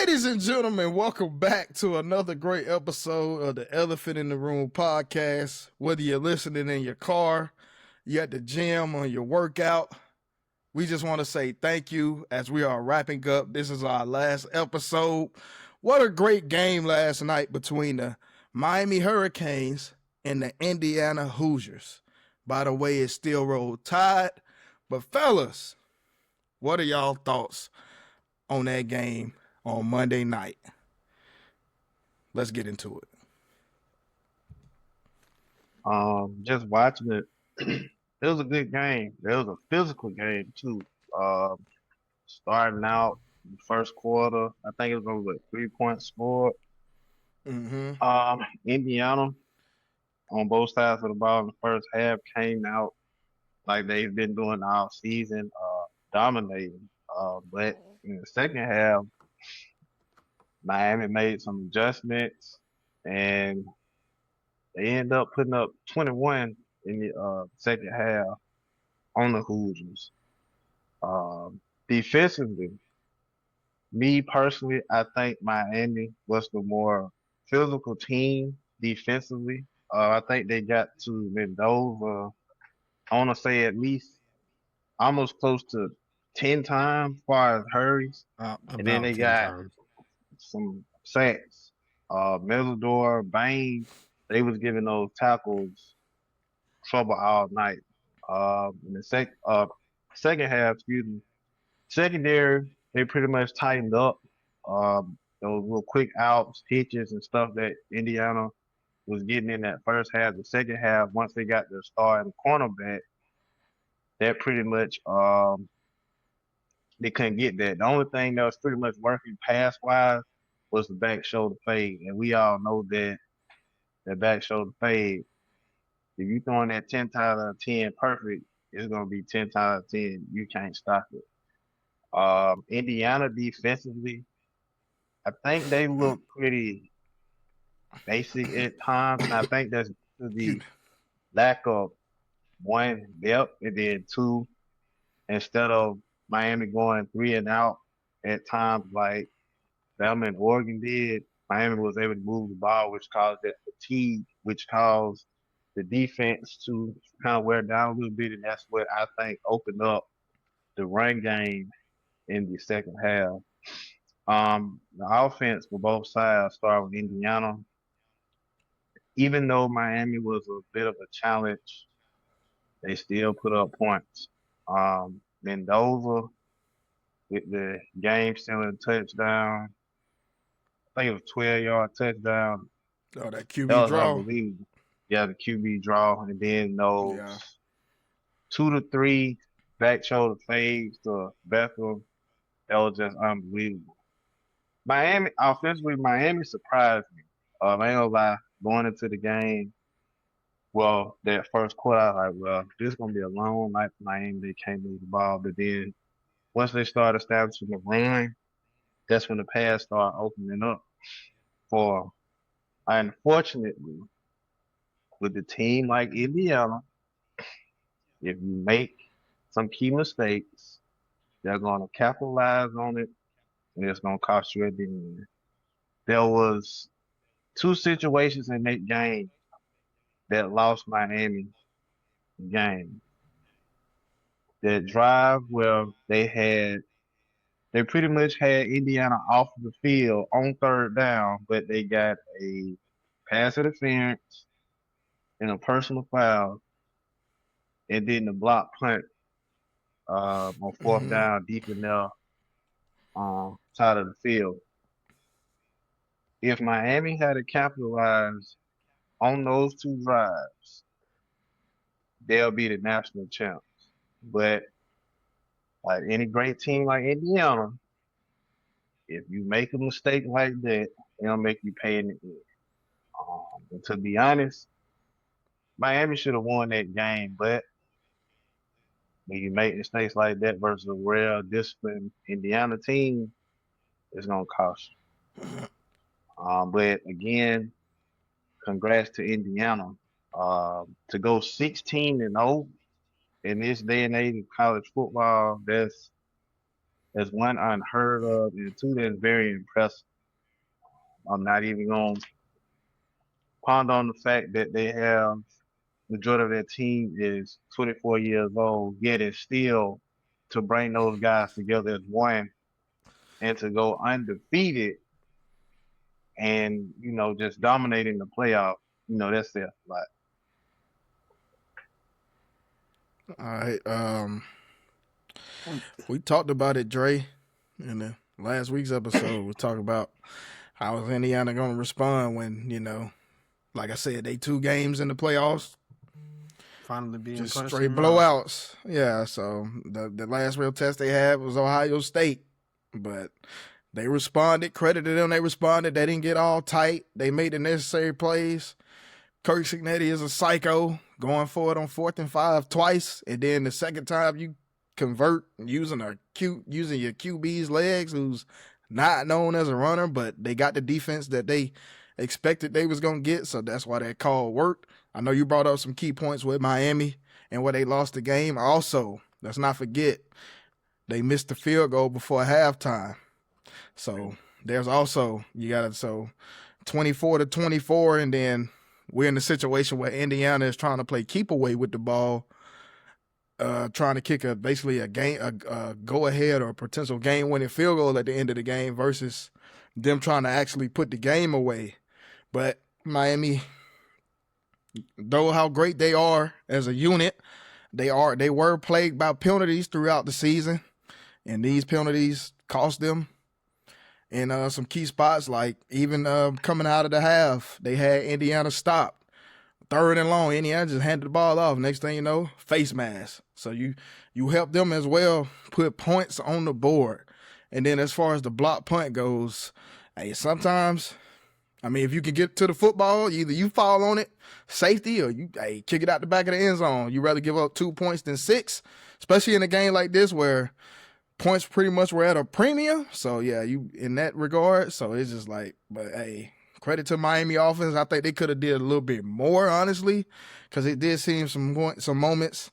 Ladies and gentlemen, welcome back to another great episode of the Elephant in the Room podcast. Whether you're listening in your car, you're at the gym, on your workout, we just want to say thank you as we are wrapping up. This is our last episode. What a great game last night between the Miami Hurricanes and the Indiana Hoosiers. By the way, it's still roll tide. But fellas, what are y'all thoughts on that game on Monday night? Let's get into it. Just watching it, it was a good game. It was a physical game too. Starting out the first quarter, I think it was over 3 points scored. Mm-hmm. Indiana on both sides of the ball in the first half came out like they've been doing all season, dominating. But in the second half, Miami made some adjustments and they end up putting up 21 in the second half on the Hoosiers. Defensively, me personally, I think Miami was the more physical team defensively. I think they got to Mendoza, I want to say at least almost close to 10 times as far as hurries. And then About they 10 got times. some sacks. Mezzador, Bain, they was giving those tackles trouble all night. In the second half, excuse me, secondary, they pretty much tightened up. Those little quick outs, hitches, and stuff that Indiana was getting in that first half. The second half, once they got their star and cornerback, that pretty much they couldn't get that. The only thing that was pretty much working pass wise was the back shoulder fade, and we all know that the back shoulder fade. If you throwing that 10 times out of 10 perfect, it's gonna be 10 times out of 10. You can't stop it. Indiana defensively, I think they look pretty basic at times, and I think that's the lack of one depth, and then two, instead of Miami going three and out at times like Bama and Oregon did, Miami was able to move the ball, which caused that fatigue, which caused the defense to kind of wear down a little bit, and that's what I think opened up the run game in the second half. The offense for both sides started with Indiana. Even though Miami was a bit of a challenge, they still put up points. Mendoza with the game-sealing touchdown. I think it was 12-yard touchdown. Oh, that That QB was draw. unbelievable. Yeah, the QB draw, and then those Yeah. 2 to 3 back shoulder fades to Bethel. That was just unbelievable. Miami offensively, Miami surprised me. I ain't gonna lie, going into the game, well, that first quarter, I was like, well, this is gonna be a long night for Miami. They can't move the ball, but then once they started establishing the run, that's when the pass started opening up for. Unfortunately, with the team like Indiana, if you make some key mistakes, they're gonna capitalize on it, and it's gonna cost you at the end. There was two situations in that game that lost Miami the game. That drive where they pretty much had Indiana off of the field on third down, but they got a pass interference and a personal foul, and then the block punt on fourth Mm-hmm. down deep in their side of the field. If Miami had to capitalize on those two drives, they'll be the national champs. But like any great team like Indiana, if you make a mistake like that, they'll make you pay in the end. And to be honest, Miami should have won that game, but when you make mistakes like that versus a real disciplined Indiana team, it's gonna cost you. But again, congrats to Indiana. To go 16-0 in this day and age of college football, That's one unheard of, and two that's very impressive. I'm not even going to ponder on the fact that they have majority of their team is 24 years old, yet it's still to bring those guys together as one and to go undefeated and just dominating the playoff. That's there. Like, All right. We talked about it, Dre, in the last week's episode. We talked about how is Indiana going to respond when, like I said, they 2 games in the playoffs, finally being just punched straight in the mouth. blowouts. Yeah, so the last real test they had was Ohio State, but they responded. Credit to them, they responded. They didn't get all tight. They made the necessary plays. Kirk Cignetti is a psycho, going for it on 4th and 5 twice, and then the second time you convert using your QB's legs, who's not known as a runner, but they got the defense that they expected they was gonna get, so that's why that call worked. I know you brought up some key points with Miami and where they lost the game. Also, let's not forget they missed the field goal before halftime. So there's also 24-24, and then we're in the situation where Indiana is trying to play keep away with the ball, trying to kick a go ahead or a potential game winning field goal at the end of the game versus them trying to actually put the game away. But Miami, though how great they are as a unit, they were plagued by penalties throughout the season, and these penalties cost them in some key spots, like even coming out of the half, they had Indiana stopped. 3rd and long, Indiana just handed the ball off. Next thing you know, face mask. So you help them as well put points on the board. And then as far as the block punt goes, hey, sometimes, if you can get to the football, either you fall on it, safety, or you kick it out the back of the end zone. You rather give up 2 points than 6, especially in a game like this where points pretty much were at a premium. So yeah, you in that regard. So it's just like, but hey, credit to Miami offense. I think they could have did a little bit more, honestly, because it did seem some moments.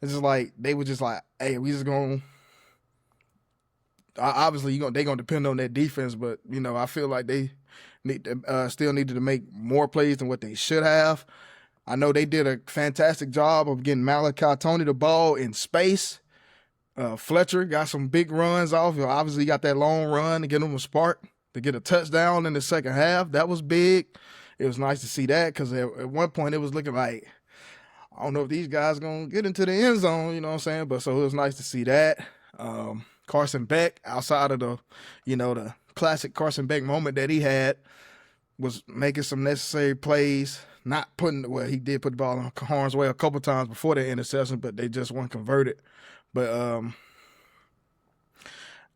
It's just like they were just like, hey, we just gonna. Obviously, they're gonna depend on their defense, but I feel like they still needed to make more plays than what they should have. I know they did a fantastic job of getting Malachi Tony the ball in space. Fletcher got some big runs off. Obviously, got that long run to get him a spark to get a touchdown in the second half. That was big. It was nice to see that because at one point it was looking like, I don't know if these guys going to get into the end zone, you know what I'm saying? But so it was nice to see that. Carson Beck, outside of the classic Carson Beck moment that he had, was making some necessary plays. He did put the ball in harm's way a couple times before the interception, but they just weren't converted. But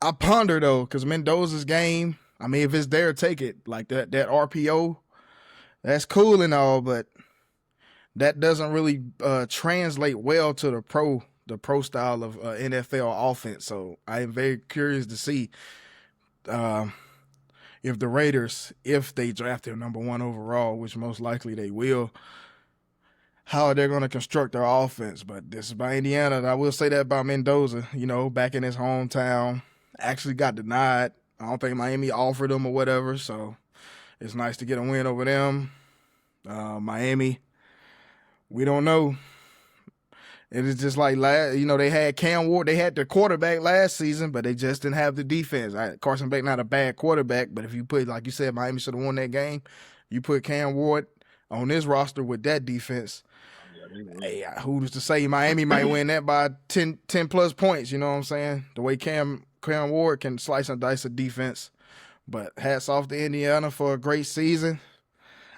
I ponder, though, because Mendoza's game, if it's there, take it. Like that RPO, that's cool and all, but that doesn't really translate well to the pro style of NFL offense. So I am very curious to see if the Raiders, if they draft their number 1 overall, which most likely they will, how they're going to construct their offense. But this is by Indiana, and I will say that about Mendoza, back in his hometown, actually got denied. I don't think Miami offered him or whatever, so it's nice to get a win over them. Miami, we don't know. It is just like they had Cam Ward. They had the quarterback last season, but they just didn't have the defense. Carson Beck not a bad quarterback, but if you put, like you said, Miami should have won that game. You put Cam Ward on this roster with that defense. Hey, who's to say Miami might win that by 10 plus points? You know what I'm saying? The way Cam Ward can slice and dice a defense. But hats off to Indiana for a great season.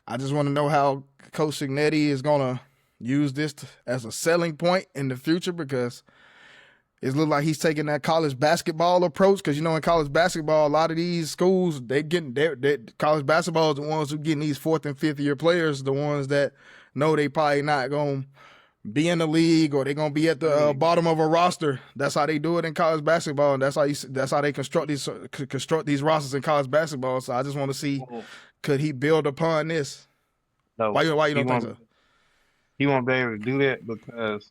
I just want to know how Coach Cignetti is going to use this as a selling point in the future, because it looks like he's taking that college basketball approach. Because, in college basketball, a lot of these schools, college basketball is the ones who getting these 4th and 5th year players, the ones that know they probably not going to be in the league or they're going to be at the bottom of a roster. That's how they do it in college basketball, and that's how they construct these rosters in college basketball. So I just want to see, could he build upon this? No, Why you don't think so? He won't be able to do that because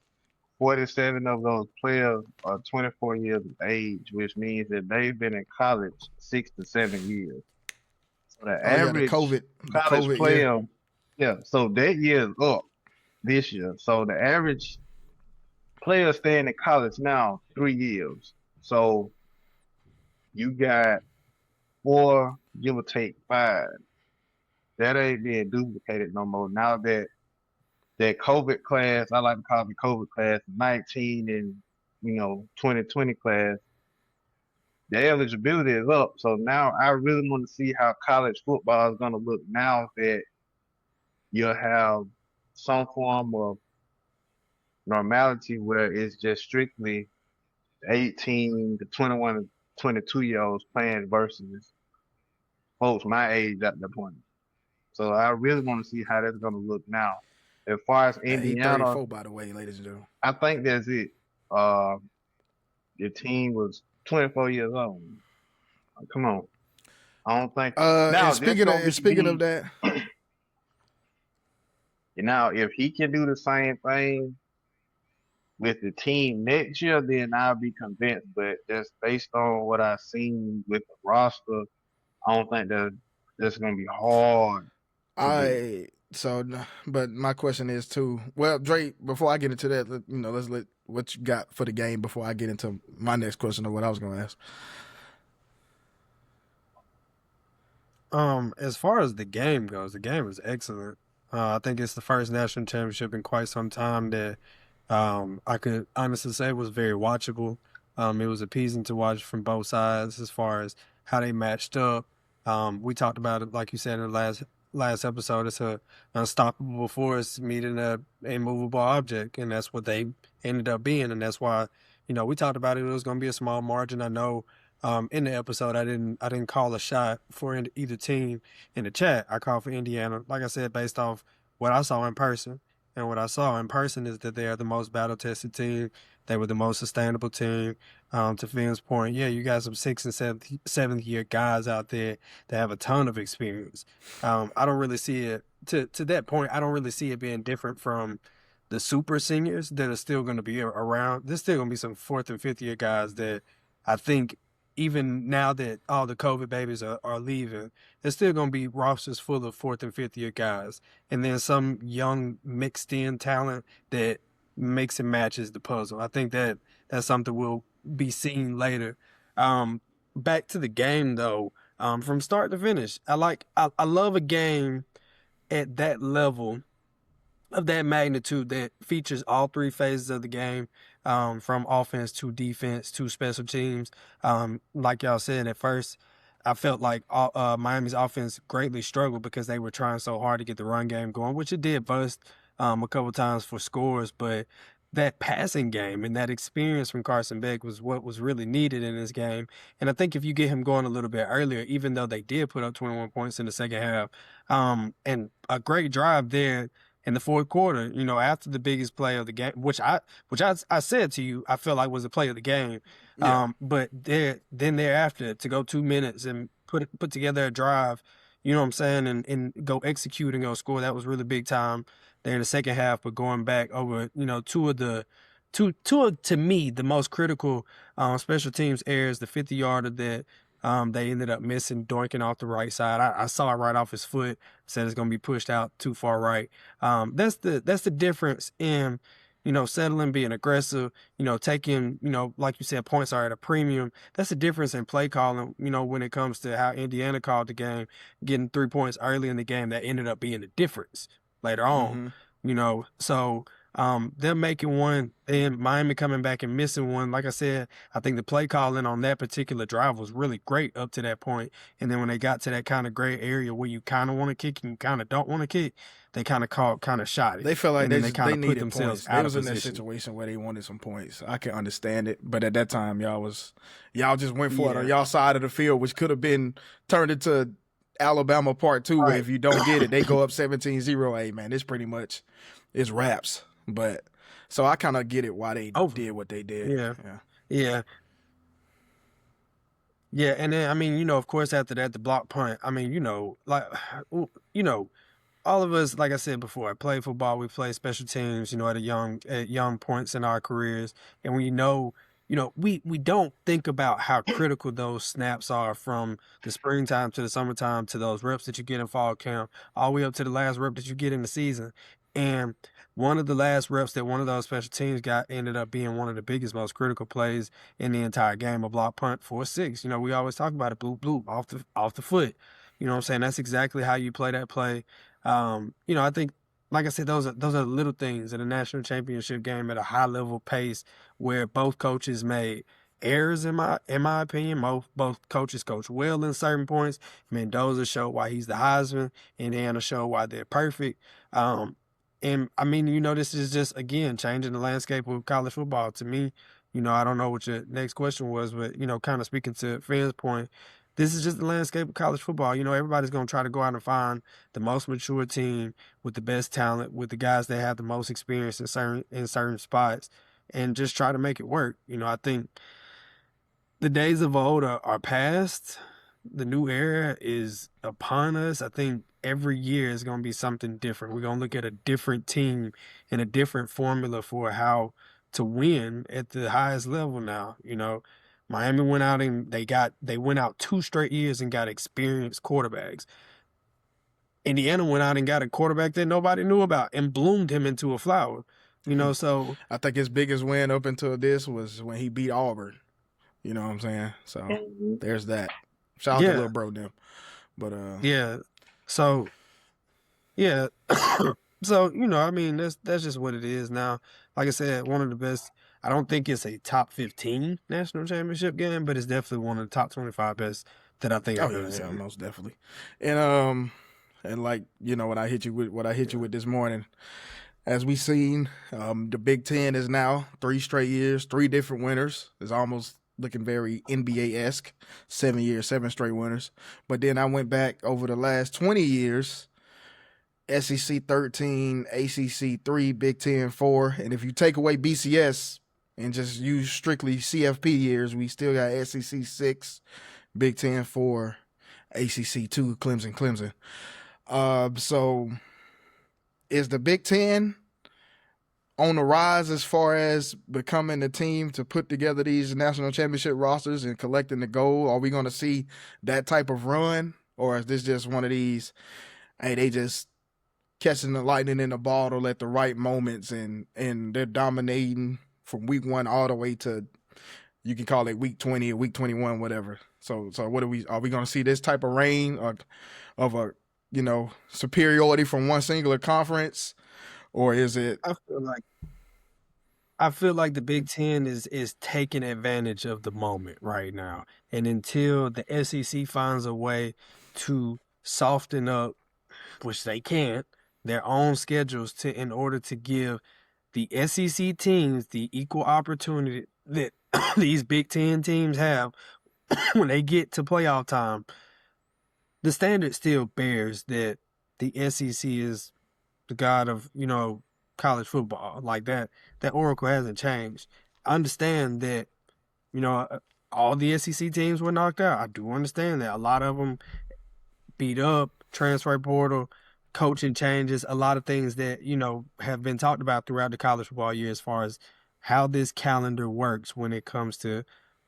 47 of those players are 24 years of age, which means that they've been in college 6 to 7 years. So the Oh yeah, average the college COVID year. player, yeah, so that year is up this year. So the average player staying in college now 3 years. So you got 4, give or take 5. That ain't being duplicated no more. Now that COVID class, I like to call the COVID class, 19 and 2020 class, the eligibility is up. So now I really want to see how college football is going to look now that you'll have some form of normality where it's just strictly 18 to 21 to 22-year-olds playing versus folks my age at that point. So I really want to see how that's going to look now. As far as He Indiana, 34, by the way, ladies and gentlemen. I think that's it. Uh, your team was 24 years old. Come on. I don't think now And this speaking gonna of be that, now if he can do the same thing with the team next year, then I'll be convinced. But just based on what I've seen with the roster, I don't think that's gonna be hard to do. but my question is too. Well, Drake, before I get into that, let's let what you got for the game before I get into my next question of what I was going to ask. As far as the game goes, the game is excellent. I think it's the first national championship in quite some time that I could honestly say was very watchable. It was appeasing to watch from both sides as far as how they matched up. We talked about it, like you said in the last episode. It's a unstoppable force meeting a immovable object, and that's what they ended up being. And that's why, we talked about it. It was going to be a small margin. I know. In the episode, I didn't call a shot for either team in the chat. I called for Indiana, like I said, based off what I saw in person. And what I saw in person is that they are the most battle-tested team. They were the most sustainable team. To Finn's point, yeah, you got some 6th and 7th year guys out there that have a ton of experience. I don't really see it to that point. I don't really see it being different from the super seniors that are still going to be around. There's still going to be some 4th and 5th year guys that I think even now that all the COVID babies are leaving, there's still going to be rosters full of 4th and 5th year guys. And then some young mixed in talent that makes and matches the puzzle. I think that's something we'll be seeing later. Back to the game though, from start to finish, I love a game at that level of that magnitude that features all 3 phases of the game, from offense to defense to special teams. Like y'all said at first, I felt like Miami's offense greatly struggled because they were trying so hard to get the run game going, which it did bust a couple times for scores, but that passing game and that experience from Carson Beck was what was really needed in this game. And I think if you get him going a little bit earlier, even though they did put up 21 points in the second half, and a great drive there in the fourth quarter, after the biggest play of the game, which I said to you, I felt like was the play of the game. Yeah. But thereafter to go 2 minutes and put together a drive, you know what I'm saying, and go execute and go score, that was really big time there in the second half. But going back over, two of, to me, the most critical special teams errors, the 50-yarder that they ended up missing, doinking off the right side. I saw it right off his foot, said it's going to be pushed out too far right. That's the difference in, settling, being aggressive, taking, like you said, points are at a premium. That's the difference in play calling, when it comes to how Indiana called the game, getting 3 points early in the game that ended up being the difference later on, so them making one and Miami coming back and missing one. Like I said, I think the play calling on that particular drive was really great up to that point. And then when they got to that kind of gray area where you kind of want to kick and you kind of don't want to kick, they kind of shot it. They felt like and they kind of put needed themselves points. out They of was in that position. situation where they wanted some points. I can understand it, but at that time, y'all just went for it on Yeah. y'all side of the field, which could have been turned into Alabama Part 2, where Right. if you don't get it, they go up 17-0. Hey, man, it's pretty much it's wraps. But so I kind of get it why they did what they did. Yeah. Yeah, and then of course after that the block punt. all of us, like I said before, play football. We play special teams, at young points in our careers, and we don't think about how critical those snaps are from the springtime to the summertime to those reps that you get in fall camp, all the way up to the last rep that you get in the season. And one of the last reps that one of those special teams got ended up being one of the biggest, most critical plays in the entire game, a block punt for a six. We always talk about it, bloop bloop off the foot. You know what I'm saying? That's exactly how you play that play. I think, like I said, those are little things in a national championship game at a high level pace where both coaches made errors in my opinion. Both coaches coach well in certain points. Mendoza showed why he's the Heisman. Indiana showed why they're perfect. And I mean, this is just again changing the landscape of college football. To me, I don't know what your next question was, but kind of speaking to Finn's point, this is just the landscape of college football. Everybody's going to try to go out and find the most mature team with the best talent, with the guys that have the most experience in certain spots, and just try to make it work. I think the days of old are past. The new era is upon us. I think every year is going to be something different. We're going to look at a different team and a different formula for how to win at the highest level now. Miami went out and they went out 2 straight years and got experienced quarterbacks. Indiana went out and got a quarterback that nobody knew about and bloomed him into a flower. So I think his biggest win up until this was when he beat Auburn. You know what I'm saying? So there's that. Shout out to yeah, little bro them. But yeah. So yeah. So, I mean, that's just what it is now. Like I said, one of the best. I don't think it's a top 15 national championship game, but it's definitely one of the top 25 best that I think I've ever yeah, seen. most definitely. And like, what I hit you with this morning, as we seen, the Big Ten is now 3 straight years, 3 different winners. It's almost looking very NBA-esque. 7 years, 7 straight winners. But then I went back over the last 20 years. SEC 13, ACC 3, Big Ten 4. And if you take away BCS and just use strictly CFP years, we still got SEC 6, Big Ten 4, ACC 2, Clemson. So is the Big Ten on the rise as far as becoming the team to put together these national championship rosters and collecting the gold? Are we going to see that type of run? Or is this just one of these, hey, they just catching the lightning in the bottle at the right moments and they're dominating from week 1 all the way to, you can call it week 20 or week 21, whatever. So what are we going to see this type of reign of a, superiority from one singular conference? Or is it? I feel like the Big Ten is taking advantage of the moment right now. And until the SEC finds a way to soften up, which they can't, their own schedules in order to give the SEC teams the equal opportunity that these Big Ten teams have when they get to playoff time, the standard still bears that the SEC is the god of, college football. Like that oracle hasn't changed. I understand that, all the SEC teams were knocked out. I do understand that. A lot of them beat up, transfer portal, coaching changes, a lot of things that, have been talked about throughout the college football year as far as how this calendar works when it comes to,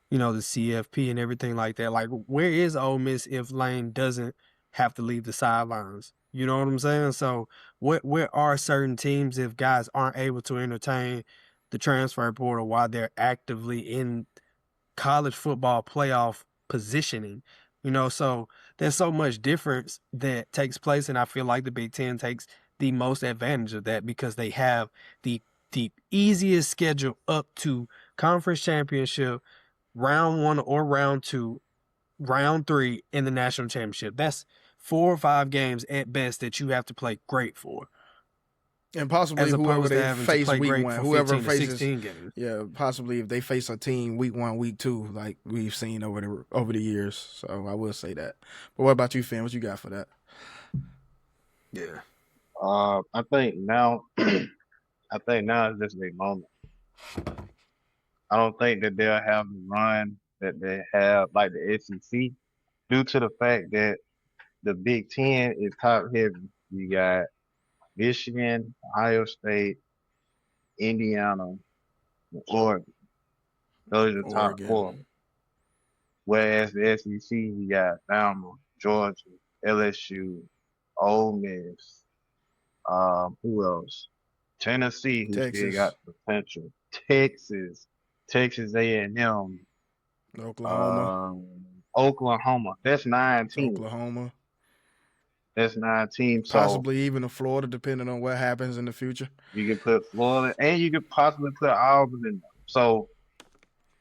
the CFP and everything like that. Like, where is Ole Miss if Lane doesn't have to leave the sidelines? You know what I'm saying? So where are certain teams if guys aren't able to entertain the transfer portal while they're actively in college football playoff positioning? So there's so much difference that takes place, and I feel like the Big Ten takes the most advantage of that because they have the easiest schedule up to conference championship, round 1 or round 2, round 3 in the national championship. That's 4 or 5 games at best that you have to play great for. And possibly As whoever opposed to they having to face play week great 1, for whoever 15 to faces, 16 games. yeah, possibly if they face a team week 1, week 2, like we've seen over the years. So I will say that. But what about you, Finn? What you got for that? Yeah. I think now, is just a moment. I don't think that they'll have the run that they have like the SEC due to the fact that the Big Ten is top heavy. You got Michigan, Ohio State, Indiana, and Oregon. Those are the top four. Oregon, Whereas the SEC, you got Bama, Georgia, LSU, Ole Miss. Who else? Tennessee, who still Texas, got potential. Texas A&M, Oklahoma, um, Oklahoma. That's 9 teams. Oklahoma, That's 9 teams. So possibly even to Florida, depending on what happens in the future. you can put Florida, and you could possibly put Auburn in there. So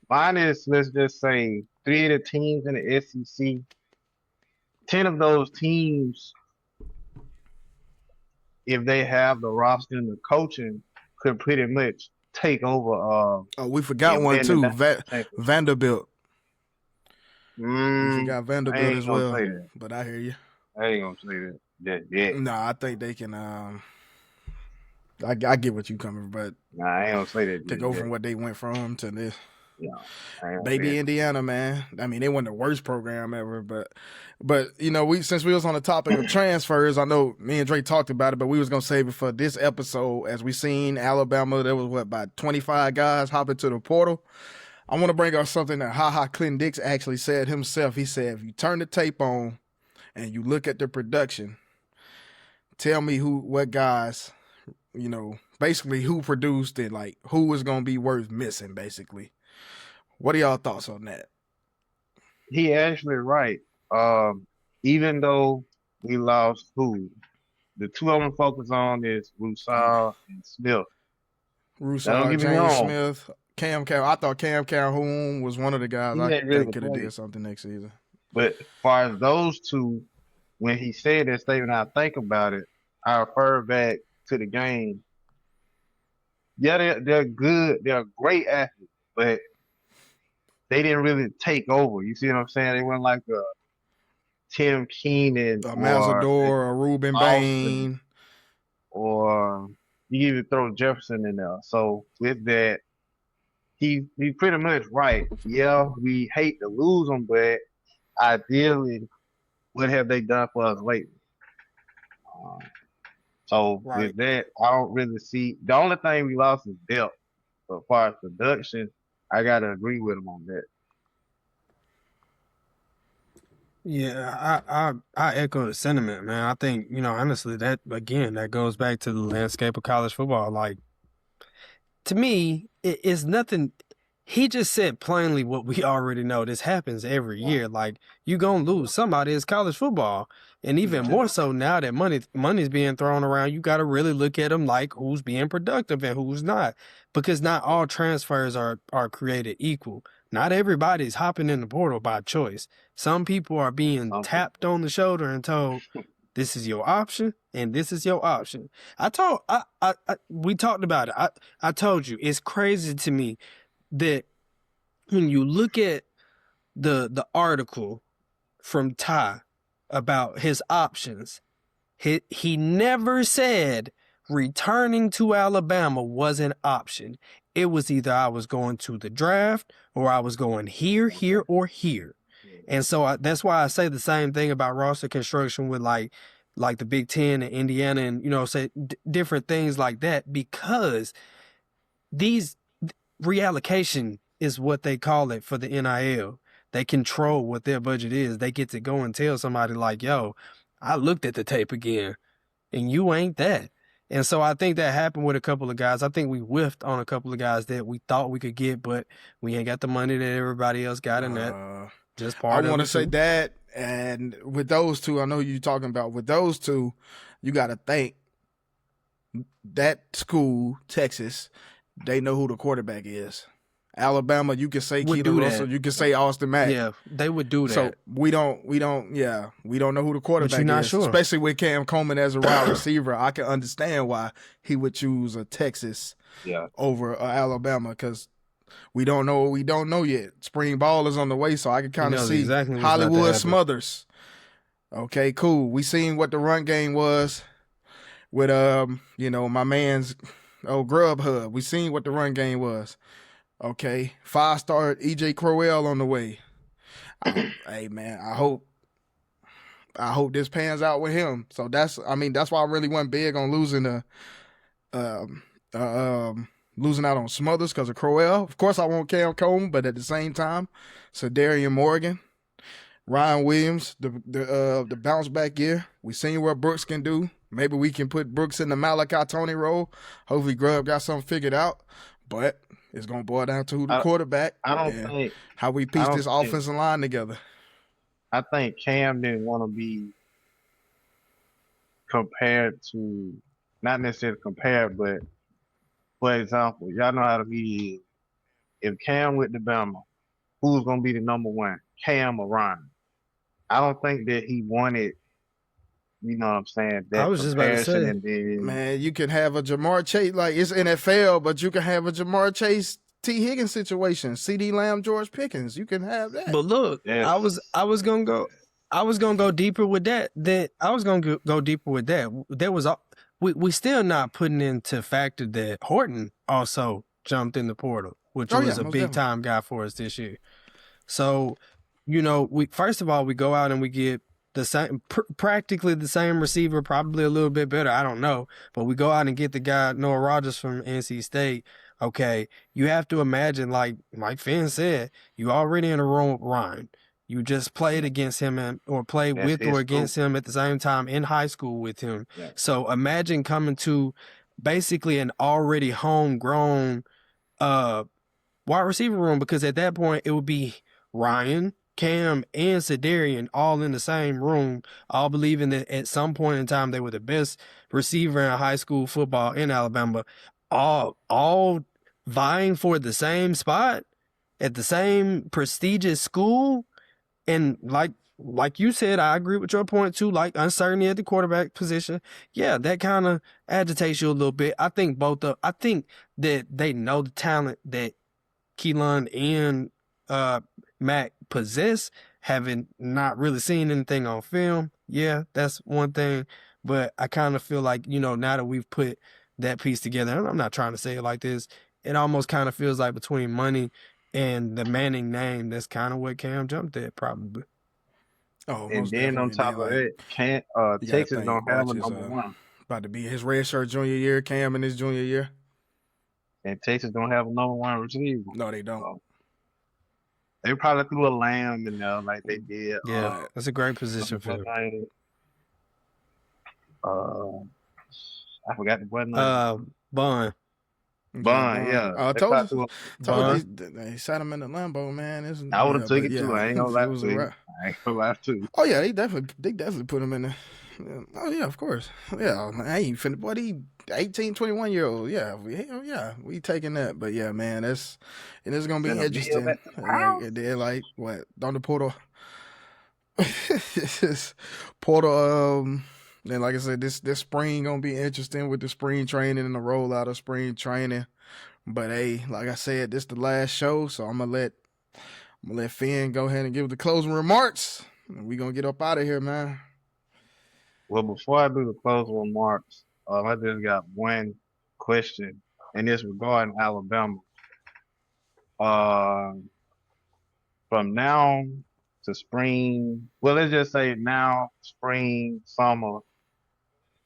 mine is, let's just say, 3 of the teams in the SEC. 10 of those teams, if they have the roster and the coaching, could pretty much take over Oh, we forgot and one win the too. national championship. Vanderbilt. We forgot I Vanderbilt ain't as gonna well. say that. But I hear you. I ain't gonna say that. Yeah. Nah, I think they can. I get what you coming, but Nah, I ain't gonna say that. to go from what they went from to this. Yeah, I ain't gonna say Baby that. Indiana, man. I mean, they weren't the worst program ever, but you know, since we was on the topic of transfers, I know me and Dre talked about it, but we was gonna save it for this episode. As we seen Alabama, there was about 25 guys hopping to the portal. I want to bring up something that Clint Dix actually said himself. He said, if you turn the tape on and you look at the production, tell me what guys, you know, basically who produced it, like who is gonna be worth missing, basically. What are y'all thoughts on that? He actually right. Even though we lost who, the two I'm gonna focus on is Rusal and Smith. Now, don't Rusar, get me James wrong. Smith, Cam. I thought Cam Calhoun was one of the guys He I ain't really think could have played. did something next season. But as far as those two, when he said that statement, I think about it. I refer back to the game. Yeah, they're good. They're great athletes, but they didn't really take over. You see what I'm saying? They weren't like a Tim Keenan A or Mazador, a Reuben Austin, Bain. or you even throw Jefferson in there. So with that, he pretty much right. Yeah, we hate to lose them, but ideally, what have they done for us lately? So Right. with that, I don't really see. The only thing we lost is depth. But as far as production, I gotta agree with him on that. Yeah, I echo the sentiment, man. I think, honestly, that again, that goes back to the landscape of college football. Like, to me, it's nothing. He just said plainly what we already know. This happens every year. Like, you gonna lose somebody. It's college football, and even more so now that money's being thrown around. You got to really look at them like who's being productive and who's not, because not all transfers are created equal. Not everybody's hopping in the portal by choice. Some people are being tapped on the shoulder and told, "This is your option, and this is your option." We talked about it. I told you it's crazy to me that when you look at the article from Ty about his options, he never said returning to Alabama was an option. It was either I was going to the draft or I was going here, or here. And so that's why I say the same thing about roster construction with like the Big Ten and Indiana and, say different things like that, because these reallocation is what they call it for the NIL. They control what their budget is. They get to go and tell somebody like, yo, I looked at the tape again and you ain't that. And so I think that happened with a couple of guys. I think we whiffed on a couple of guys that we thought we could get, but we ain't got the money that everybody else got in that. Just part of it. I want to say that, and with those two, I know you're talking about with those two, you got to think that school, Texas, they know who the quarterback is. Alabama, you can say Keaton Russell, you can say Austin Mack. Yeah, they would do that. So we don't know who the quarterback you're not is. sure. Especially with Cam Coleman as a wide receiver. I can understand why he would choose a Texas over Alabama, because we don't know what we don't know yet. Spring ball is on the way, so I can kind of see exactly Hollywood Smothers. Okay, cool. We seen what the run game was with my man's Grubhub. We seen what the run game was. Okay, 5-star EJ Crowell on the way. Hey man, I hope I hope this pans out with him. So that's why I really wasn't big on losing um, losing out on Smothers because of Crowell. Of course, I want Cam Coleman, but at the same time, Darian Morgan, Ryan Williams, the bounce back year. We seen what Brooks can do. Maybe we can put Brooks in the Malachi Tony role. Hopefully, Grubb got something figured out. But it's gonna boil down to who the quarterback and how we piece this offensive line together. I think Cam didn't want to be compared to, not necessarily compared, but for example, y'all know how to be. If Cam went to Bama, who's gonna be the number one? Cam or Ryan? I don't think that he wanted. You know what I'm saying? That I was just about to say, and then, man, you can have a Jamar Chase, like it's NFL, but you can have a Jamar Chase, T. Higgins situation, C.D. Lamb, George Pickens. You can have that. but look, yes. I was gonna go deeper with that. There was we still not putting into factor that Horton also jumped in the portal, which was a big time guy for us this year. So, we first of all we go out and we get the same, practically the same receiver, probably a little bit better. I don't know, but we go out and get the guy Noah Rogers from NC State. Okay, you have to imagine, like Finn said, you already in a room with Ryan. You just played against him or played with or against him at the same time in high school with him. Yeah. So imagine coming to basically an already homegrown wide receiver room, because at that point it would be Ryan, Cam, and Sedarian all in the same room, all believing that at some point in time they were the best receiver in high school football in Alabama, all vying for the same spot at the same prestigious school. And like you said, I agree with your point too, like uncertainty at the quarterback position. Yeah, that kind of agitates you a little bit. I think that they know the talent that Keelan and Mac possess, having not really seen anything on film. Yeah, that's one thing. But I kind of feel like, now that we've put that piece together, and I'm not trying to say it like this, it almost kind of feels like between money and the Manning name, that's kind of what Cam jumped at, probably. Oh, and then on top of it, Texas don't have a number one. About to be his redshirt junior year, Cam in his junior year. And Texas don't have a number one receiver. No, they don't. So they probably threw a Lamb in there like they did. Yeah, that's a great position for him. I forgot the boy's name. Bond, yeah. I told you they sat him in the Lambo, man. I would have took it too. I ain't gonna lie to you. Oh yeah, they definitely put him in there. Oh yeah, of course. Yeah, I ain't finna. What, he 18, 21-year-old. Yeah, we taking that. But yeah, man, it's gonna be interesting. They're like what on the portal. Portal. And like I said, this spring gonna be interesting with the spring training and the rollout of spring training. But hey, like I said, this the last show, so I'm gonna let Finn go ahead and give the closing remarks. And we gonna get up out of here, man. Well, before I do the closing remarks, I just got one question, and it's regarding Alabama. From now to spring, well, let's just say now, spring, summer,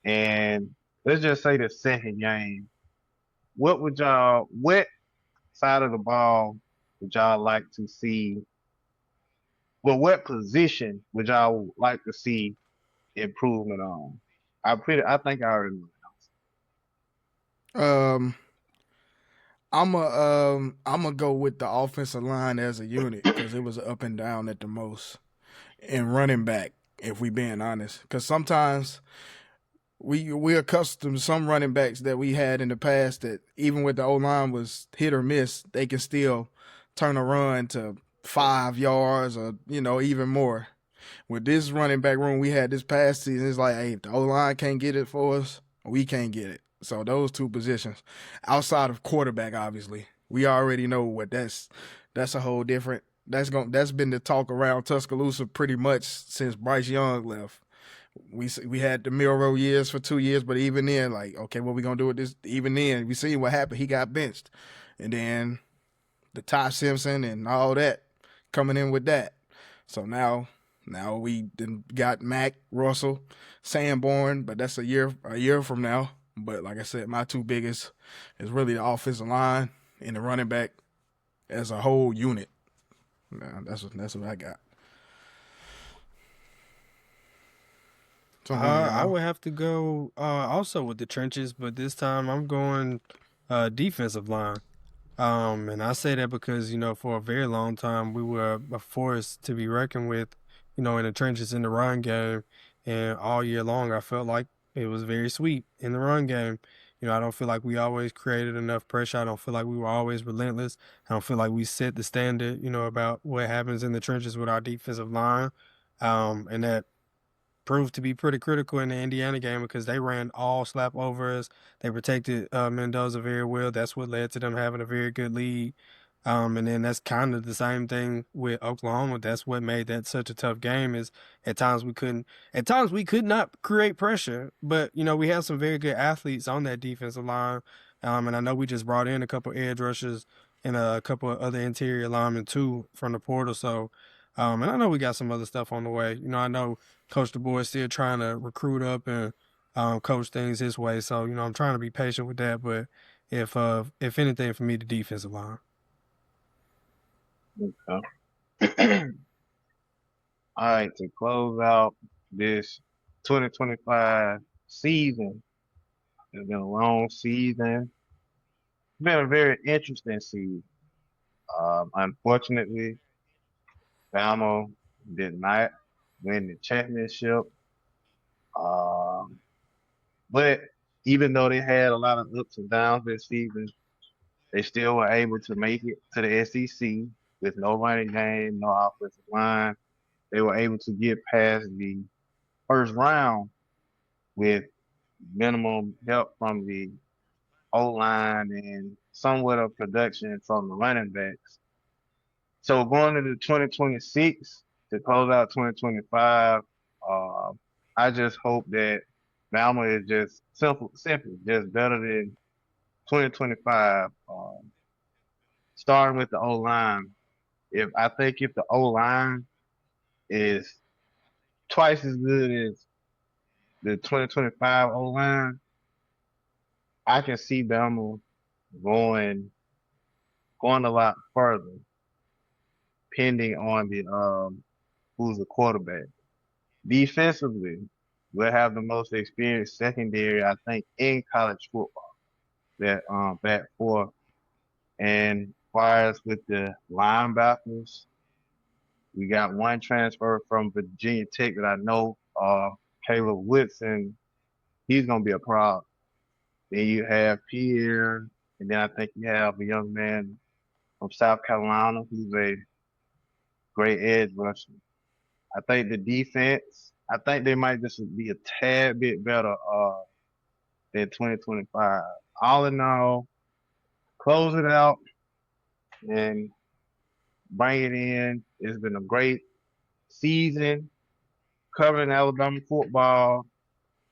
and let's just say the second game. What side of the ball would y'all like to see? Well, what position would y'all like to see improvement on? I think I already know. I'm gonna go with the offensive line as a unit because it was up and down at the most, and running back, if we being honest, because sometimes we're accustomed to some running backs that we had in the past that even with the O-line was hit or miss, they can still turn a run to 5 yards or even more. With this running back room we had this past season, it's like, hey, if the O-line can't get it for us, we can't get it. So those two positions, outside of quarterback, obviously, we already know what that's a whole different. That's been the talk around Tuscaloosa pretty much since Bryce Young left. We had the Milroe years for 2 years, but even then, like, okay, what we gonna do with this? Even then, we seen what happened. He got benched, and then the Ty Simpson and all that coming in with that. So now Now we got Mac, Russell, Sanborn, but that's a year from now. But like I said, my two biggest is really the offensive line and the running back as a whole unit. Nah, that's what I got. I would have to go also with the trenches, but this time I'm going defensive line. And I say that because, for a very long time we were a force to be reckoned with, in the trenches in the run game. And all year long I felt like it was very sweet in the run game. I don't feel like we always created enough pressure. I don't feel like we were always relentless. I don't feel like we set the standard, about what happens in the trenches with our defensive line. And that proved to be pretty critical in the Indiana game because they ran all slap over us. They protected Mendoza very well. That's what led to them having a very good lead. And then that's kind of the same thing with Oklahoma. That's what made that such a tough game. Is at times we could not create pressure, but we have some very good athletes on that defensive line. And I know we just brought in a couple edge rushers and a couple of other interior linemen too from the portal. So, and I know we got some other stuff on the way. I know Coach DeBoer is still trying to recruit up and coach things his way. So, I'm trying to be patient with that. But if anything, for me, the defensive line. Okay. All right, to close out this 2025 season, it's been a long season. It's been a very interesting season. Unfortunately, Bama did not win the championship. But even though they had a lot of ups and downs this season, they still were able to make it to the SEC with no running game, no offensive line. They were able to get past the first round with minimum help from the O-line and somewhat of production from the running backs. So going into 2026 to close out 2025, I just hope that Bama is just simply just better than 2025. Starting with the O-line. If the O-line is twice as good as the 2025 O-line, I can see Bama going a lot further, depending on who's the quarterback. Defensively, we'll have the most experienced secondary, I think, in college football. That back four, and fires with the linebackers. We got one transfer from Virginia Tech that I know, Caleb Woodson. He's gonna be a problem. Then you have Pierre, and then I think you have a young man from South Carolina who's a great edge rusher. I think the defense, I think they might just be a tad bit better than 2025. All in all, close it out and bring it in. It's been a great season covering Alabama football,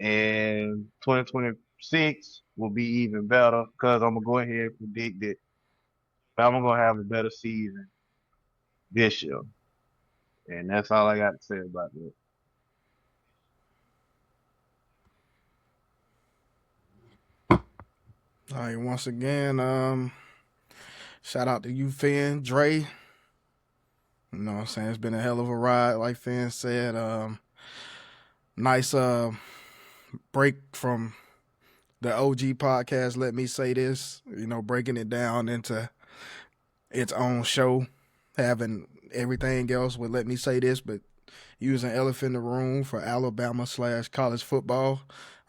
and 2026 will be even better because I'm gonna go ahead and predict that I'm gonna have a better season this year. And that's all I got to say about that. All right, once again, shout out to you, Finn, Dre. You know what I'm saying? It's been a hell of a ride, like Finn said. Nice break from the OG podcast, Let Me Say This, breaking it down into its own show, having everything else with Let Me Say This, but using Elephant in the Room for Alabama/college football.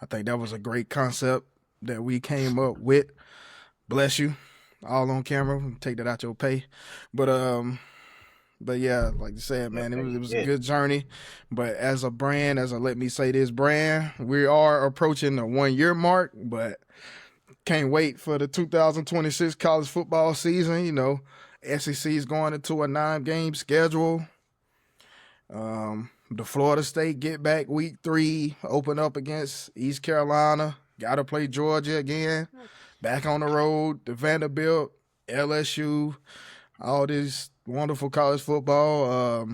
I think that was a great concept that we came up with. Bless you. All on camera. Take that out your pay. But yeah, like you said, man, it was a good journey. But as a brand, as a Let Me Say This brand, we are approaching the 1 year mark, but can't wait for the 2026 college football season. SEC is going into a 9-game schedule. The Florida State get back week 3, open up against East Carolina. Got to play Georgia again. Back on the road, the Vanderbilt, LSU, all this wonderful college football.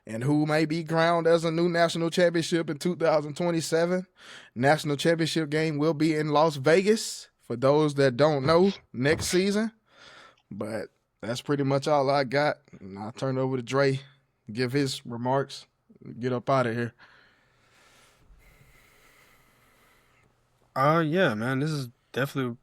and who may be crowned as a new national championship in 2027. National championship game will be in Las Vegas for those that don't know next season. But that's pretty much all I got. And I'll turn it over to Dre, give his remarks, get up out of here. Yeah, man, this is definitely,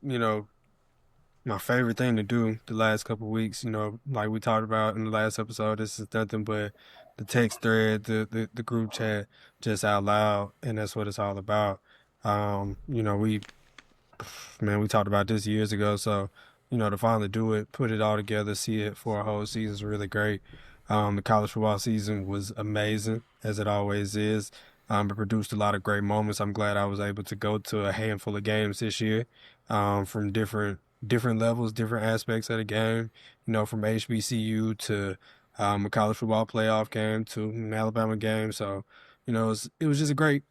my favorite thing to do the last couple of weeks. Like we talked about in the last episode, this is nothing but the text thread, the group chat just out loud, and that's what it's all about. We talked about this years ago, so to finally do it, put it all together, see it for a whole season is really great. The college football season was amazing, as it always is. It produced a lot of great moments. I'm glad I was able to go to a handful of games this year, from different levels, different aspects of the game. From HBCU to a college football playoff game to an Alabama game. So, it was a great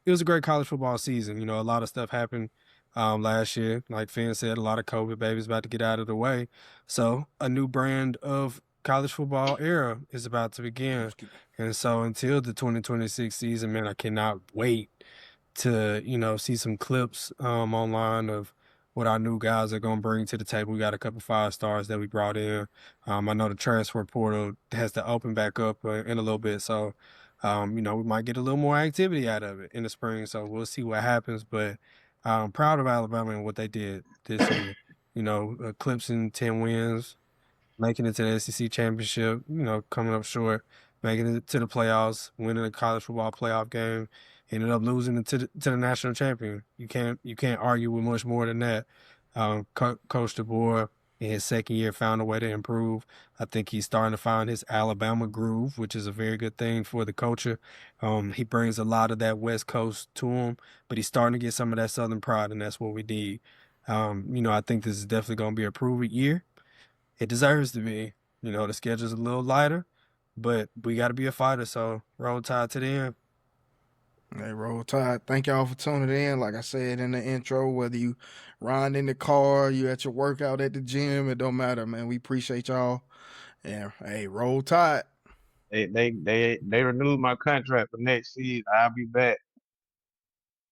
college football season. A lot of stuff happened last year. Like Finn said, a lot of COVID babies about to get out of the way. So a new brand of college football era is about to begin. And so until the 2026 season, man, I cannot wait to, see some clips online of what our new guys are going to bring to the table. We got a couple 5-stars that we brought in. I know the transfer portal has to open back up in a little bit. So, we might get a little more activity out of it in the spring. So we'll see what happens. But I'm proud of Alabama and what they did this year. Eclipsing 10 wins, making it to the SEC championship, coming up short, making it to the playoffs, winning a college football playoff game, ended up losing it to the national champion. You can't argue with much more than that. Coach DeBoer in his second year found a way to improve. I think he's starting to find his Alabama groove, which is a very good thing for the culture. He brings a lot of that West Coast to him, but he's starting to get some of that Southern pride, and that's what we need. I think this is definitely going to be a prove-it year. It deserves to be. The schedule's a little lighter, but we got to be a fighter, so roll tide to the end. Hey, Roll Tide, thank y'all for tuning in. Like I said in the intro, whether you riding in the car, you at your workout at the gym, it don't matter, man. We appreciate y'all. And hey, Roll Tide. They renewed my contract for next season. I'll be back.